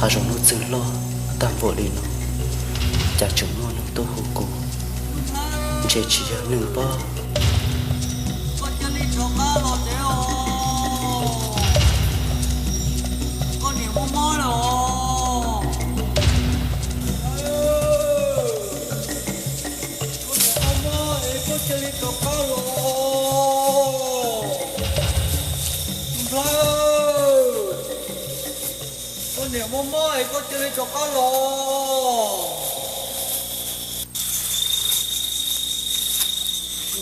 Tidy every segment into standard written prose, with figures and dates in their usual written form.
hà rong nó tự lo tam bộ đi nó cha chúng nó nó tôi hồ cụ chế chỉ giờ nương bao con nhiều mò mò rồi con mò ấy con chơi đi chọc cá rồi con nhiều mò mò ấy con chơi đi chọc cá rồi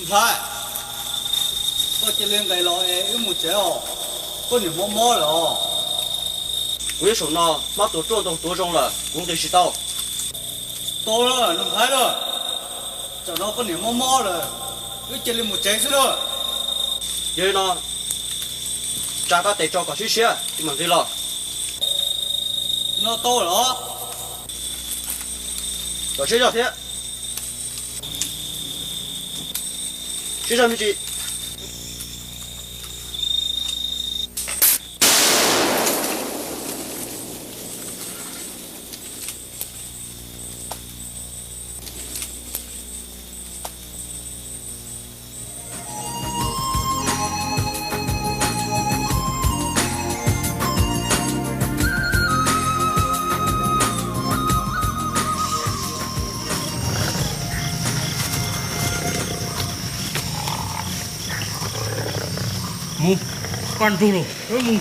Thái, có chỉ lên cái lò ấy một chéo, có nhiều mò mò rồi.为什么马都做到多种了，工得是到。多了，能开了，找到个nhiều mò mò rồi, cái chỉ lên một chéo rồi. Vậy nó, cha ta để cho cả chút xíu, thì mình đi lo. Nó to rồi. Có xíu cho thế. Xíu sao mới chị? Mu, pan dulu, mu.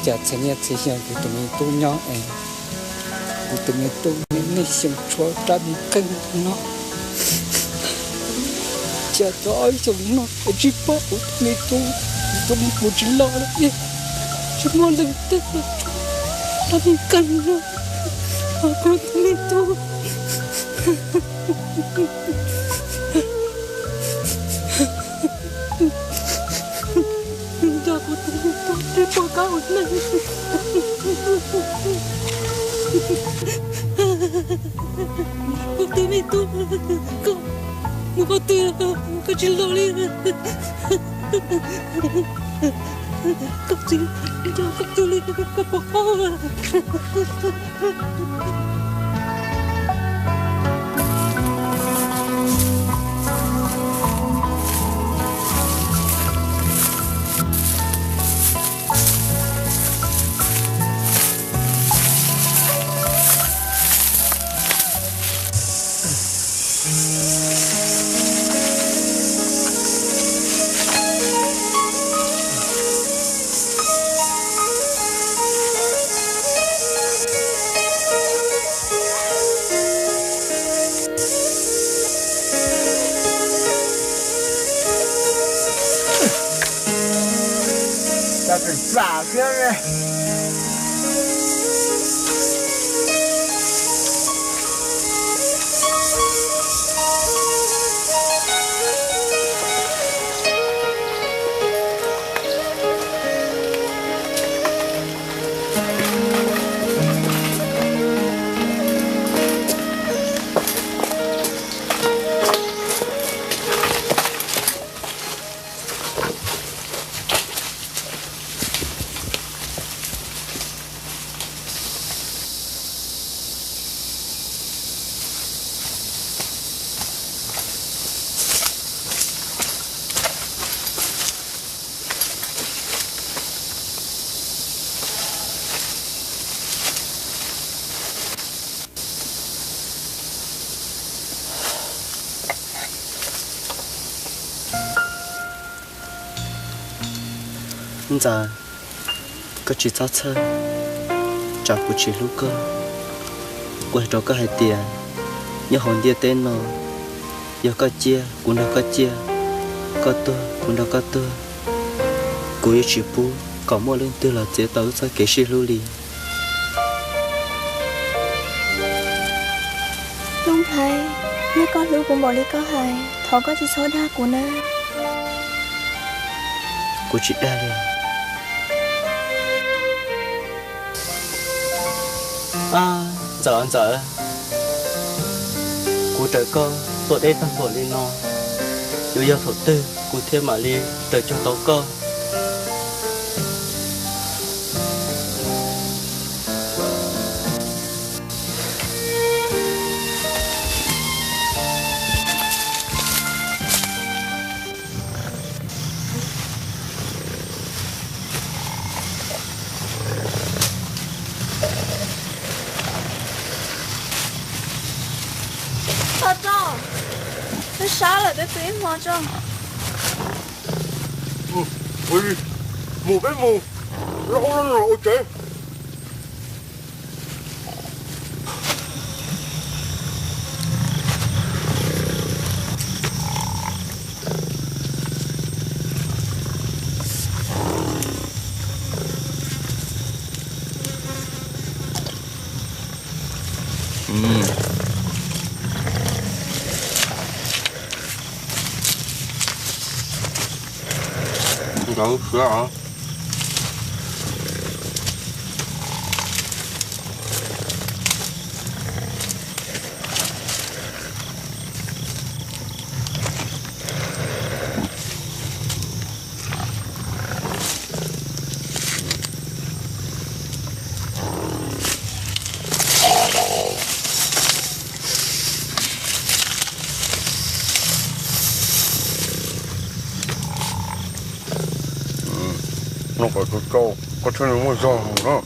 Chả thế này thì hiện của tụi mình tu nhau ấy, của tụi mình tu mình xem cho ra bị căng nó, chả có ai trong nó, cái gì bỏ của tụi mình tu, tụi mình một chỉ lo đấy, chỉ muốn được tất là ra bị căng nó, của tụi mình tu. Đi bỏ cao này Waktu itu kau muka tu kecil loli kecil jauh kecil ke pokok Giả kia này giờ có chỉ sao chơi chọn của chị lúc cơ quay đó có hai tiền nhớ hồn dia tên nó giờ có chia cũng đâu có chia có tôi cũng đâu có tôi cô yêu chị bố có mua lên tư là chế tấu cho cái gì lưu liền đúng thầy nếu con lưu cũng bỏ đi có hài thọ có chỉ số đa của na cô chị đa liền giờ cô trời con tôi đây tăng bộ lên nó dù giờ thổ tư cô thêm mà đi tới cho tấu con nó sao lại bé bé mà cho ui mù bé mù nó không nó nổi chứ Đâu, sữa hả? Nó phải có câu, có thể nó mua giò nữa.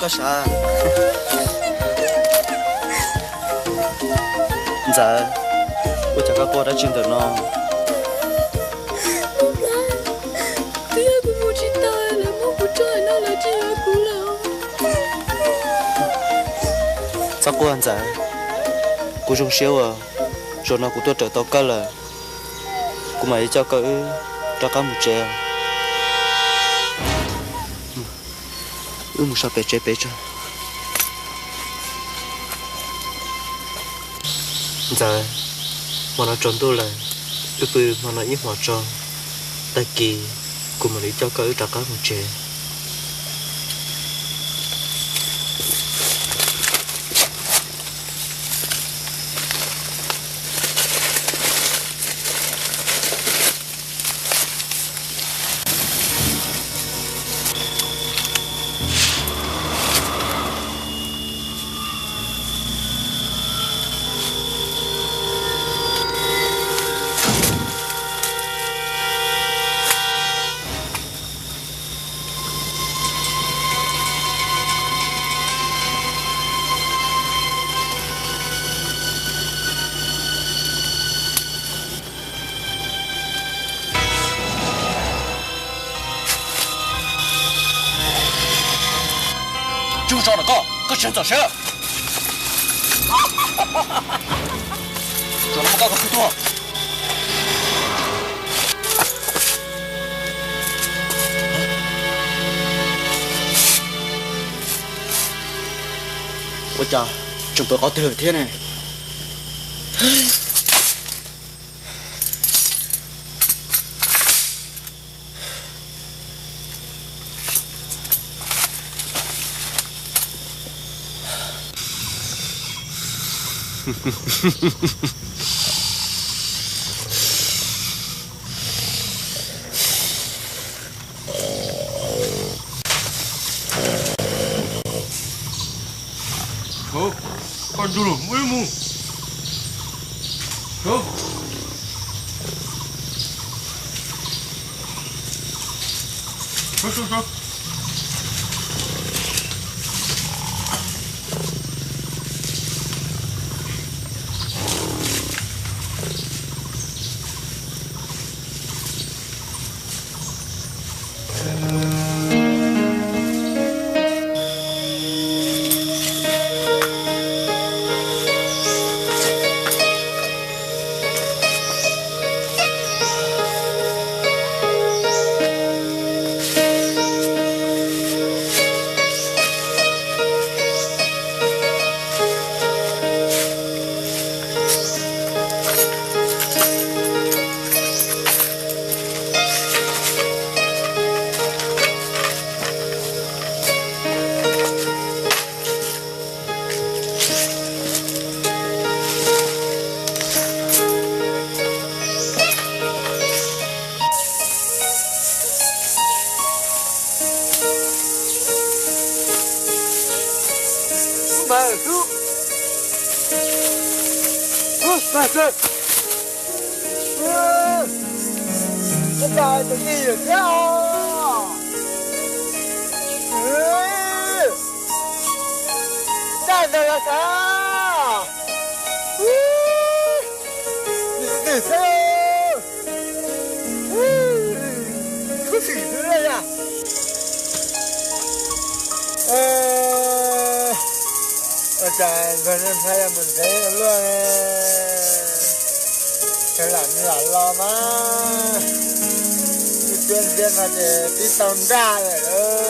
có sao giờ cô chắc các cô đã chinh được nó Tôi cũng muốn chỉ tay là muốn của trời nó là chỉ là của lão sao cô ăn giải cô trông xéo à rồi nó cũng tôi trở tao cá là cô mày cho cỡ cho cá một chè một sao bé cho giờ mà nó trốn tôi là bự mà nó ít hòa cho tại kỳ cô mà đi cho cỡ cho cá một chè就照着告，搁谁做谁？找他们告个不多。ôi trời chúng tôi có thừa thế này Con dulu, mu. Tuh. Tuh. Cái bài tự nhiên được theo đây là sao để theo có gì thế này à trời gần em thấy là mình thấy là luôn cái là lo má chuyên viên mà để đi tàu ra rồi